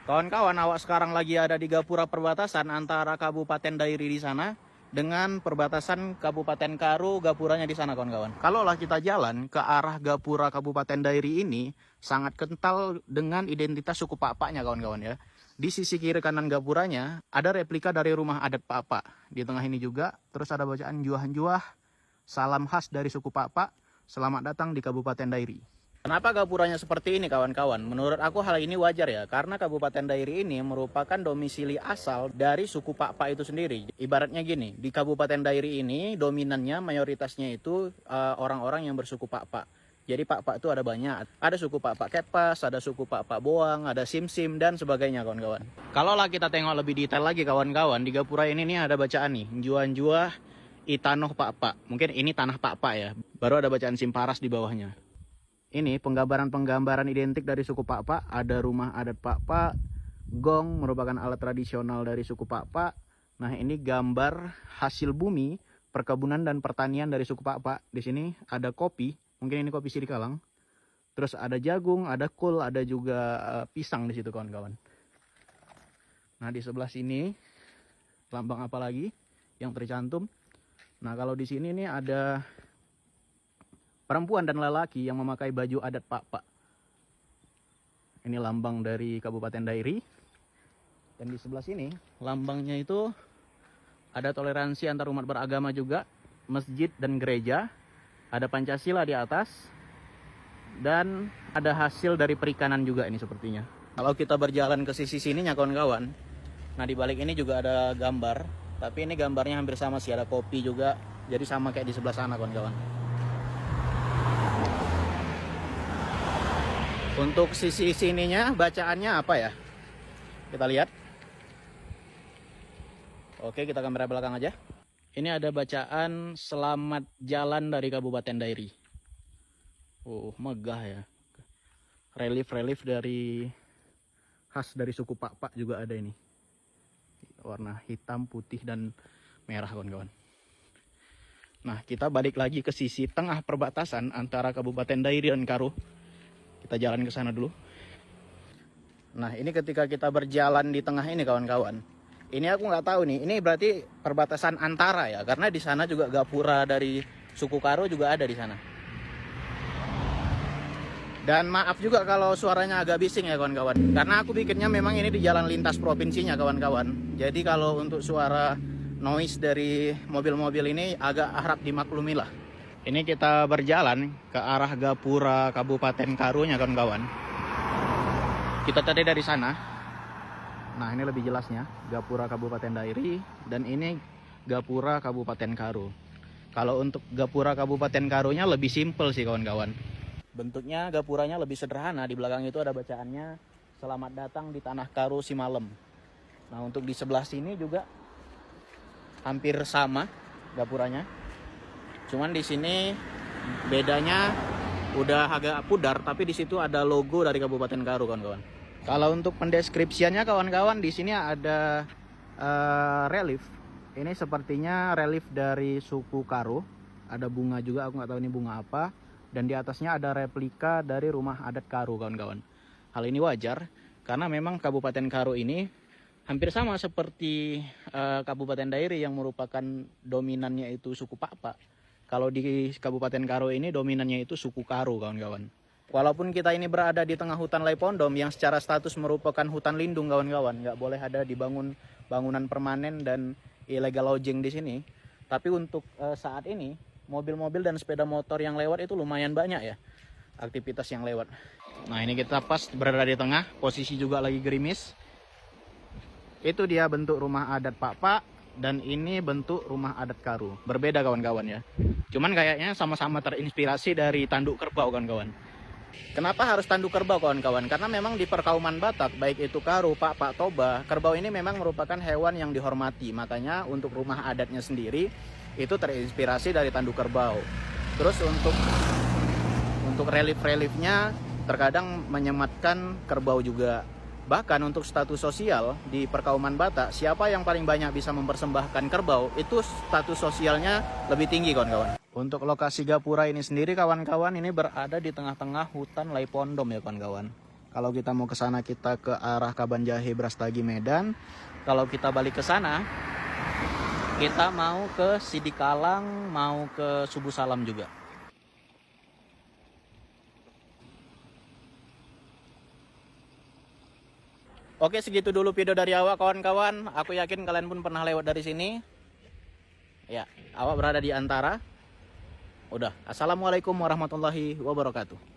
Kawan-kawan, awak sekarang lagi ada di gapura perbatasan antara Kabupaten Dairi di sana dengan perbatasan Kabupaten Karo, gapuranya di sana, kawan-kawan. Kalaulah kita jalan ke arah gapura Kabupaten Dairi ini, sangat kental dengan identitas suku Pak-Paknya, kawan-kawan ya. Di sisi kiri kanan gapuranya ada replika dari rumah adat Pak-Pak. Di tengah ini juga terus ada bacaan juah-juah, salam khas dari suku Pak-Pak, selamat datang di Kabupaten Dairi. Kenapa gapuranya seperti ini, kawan-kawan? Menurut aku hal ini wajar ya, karena Kabupaten Dairi ini merupakan domisili asal dari suku Pak-Pak itu sendiri. Ibaratnya gini, di Kabupaten Dairi ini dominannya mayoritasnya itu orang-orang yang bersuku Pak-Pak. Jadi Pak-Pak itu ada banyak. Ada suku Pak-Pak Kepas, ada suku Pak-Pak Boang, ada Sim-Sim, dan sebagainya, kawan-kawan. Kalaulah kita tengok lebih detail lagi, kawan-kawan, di gapura ini nih ada bacaan nih, Juan-Juah Itanoh Pak-Pak. Mungkin ini tanah Pak-Pak ya. Baru ada bacaan Simparas di bawahnya. Ini penggambaran-penggambaran identik dari suku Pak-Pak. Ada rumah adat Pak-Pak, gong merupakan alat tradisional dari suku Pak-Pak. Nah, ini gambar hasil bumi, perkebunan dan pertanian dari suku Pak-Pak. Di sini ada kopi, mungkin ini kopi Sirikalang. Terus ada jagung, ada kol, ada juga pisang di situ, kawan-kawan. Nah, di sebelah sini lambang apa lagi yang tercantum? Nah, kalau di sini nih ada perempuan dan lelaki yang memakai baju adat Pak-Pak. Ini lambang dari Kabupaten Dairi. Dan di sebelah sini lambangnya itu ada toleransi antar umat beragama juga, masjid dan gereja. Ada Pancasila di atas. Dan ada hasil dari perikanan juga ini sepertinya. Kalau kita berjalan ke sisi sininya, kawan-kawan. Nah, di balik ini juga ada gambar, tapi ini gambarnya hampir sama sih, ada kopi juga. Jadi sama kayak di sebelah sana, kawan-kawan. Untuk sisi sininya bacaannya apa ya? Kita lihat. Oke, kita kamera belakang aja. Ini ada bacaan selamat jalan dari Kabupaten Dairi. Oh, megah ya. Relief-relief dari khas dari suku Pak-Pak juga ada ini. Warna hitam, putih, dan merah, kawan-kawan. Nah, kita balik lagi ke sisi tengah perbatasan antara Kabupaten Dairi dan Karo. Kita jalan ke sana dulu. Nah, ini ketika kita berjalan di tengah ini, kawan-kawan. Ini aku nggak tahu nih. Ini berarti perbatasan antara ya, karena di sana juga gapura dari suku Karo juga ada di sana. Dan maaf juga kalau suaranya agak bising ya, kawan-kawan. Karena aku bikinnya memang ini di jalan lintas provinsinya, kawan-kawan. Jadi kalau untuk suara noise dari mobil-mobil ini agak harap dimaklumi lah. Ini kita berjalan ke arah gapura Kabupaten Karunya, kawan-kawan. Kita tadi dari sana. Nah, ini lebih jelasnya. Gapura Kabupaten Dairi. Dan ini gapura Kabupaten Karo. Kalau untuk gapura Kabupaten Karunya lebih simpel sih, kawan-kawan. Bentuknya gapuranya lebih sederhana. Di belakang itu ada bacaannya, selamat datang di Tanah Karo Simalem. Nah, untuk di sebelah sini juga hampir sama gapuranya. Cuman di sini bedanya udah agak pudar, tapi di situ ada logo dari Kabupaten Karo, kawan-kawan. Kalau untuk pendeskripsiannya, kawan-kawan, di sini ada relief. Ini sepertinya relief dari suku Karo. Ada bunga juga, aku nggak tahu ini bunga apa. Dan di atasnya ada replika dari rumah adat Karo, kawan-kawan. Hal ini wajar karena memang Kabupaten Karo ini hampir sama seperti Kabupaten Dairi yang merupakan dominannya itu suku Pak-Pak. Kalau di Kabupaten Karo ini dominannya itu suku Karo, kawan-kawan. Walaupun kita ini berada di tengah hutan Laipondom yang secara status merupakan hutan lindung, kawan-kawan, nggak boleh ada dibangun bangunan permanen dan illegal lodging di sini. Tapi untuk saat ini mobil-mobil dan sepeda motor yang lewat itu lumayan banyak ya, aktivitas yang lewat. Nah, ini kita pas berada di tengah, posisi juga lagi gerimis. Itu dia bentuk rumah adat Pak-Pak. Dan ini bentuk rumah adat Karo. Berbeda, kawan-kawan ya. Cuman kayaknya sama-sama terinspirasi dari tanduk kerbau, kawan-kawan. Kenapa harus tanduk kerbau, kawan-kawan? Karena memang di perkauman Batak, baik itu Karo, Pak-Pak, Toba, kerbau ini memang merupakan hewan yang dihormati. Makanya untuk rumah adatnya sendiri itu terinspirasi dari tanduk kerbau. Terus untuk relief-reliefnya terkadang menyematkan kerbau juga. Bahkan untuk status sosial di perkauman Batak, siapa yang paling banyak bisa mempersembahkan kerbau, itu status sosialnya lebih tinggi, kawan-kawan. Untuk lokasi gapura ini sendiri, kawan-kawan, ini berada di tengah-tengah hutan Laipondom ya, kawan-kawan. Kalau kita mau ke sana kita ke arah Kabanjahe, Brastagi, Medan. Kalau kita balik ke sana kita mau ke Sidikalang, mau ke Subuh Salam juga. Oke, segitu dulu video dari awak kawan-kawan. Aku yakin kalian pun pernah lewat dari sini. Ya, awak berada di antara. Udah. Assalamualaikum warahmatullahi wabarakatuh.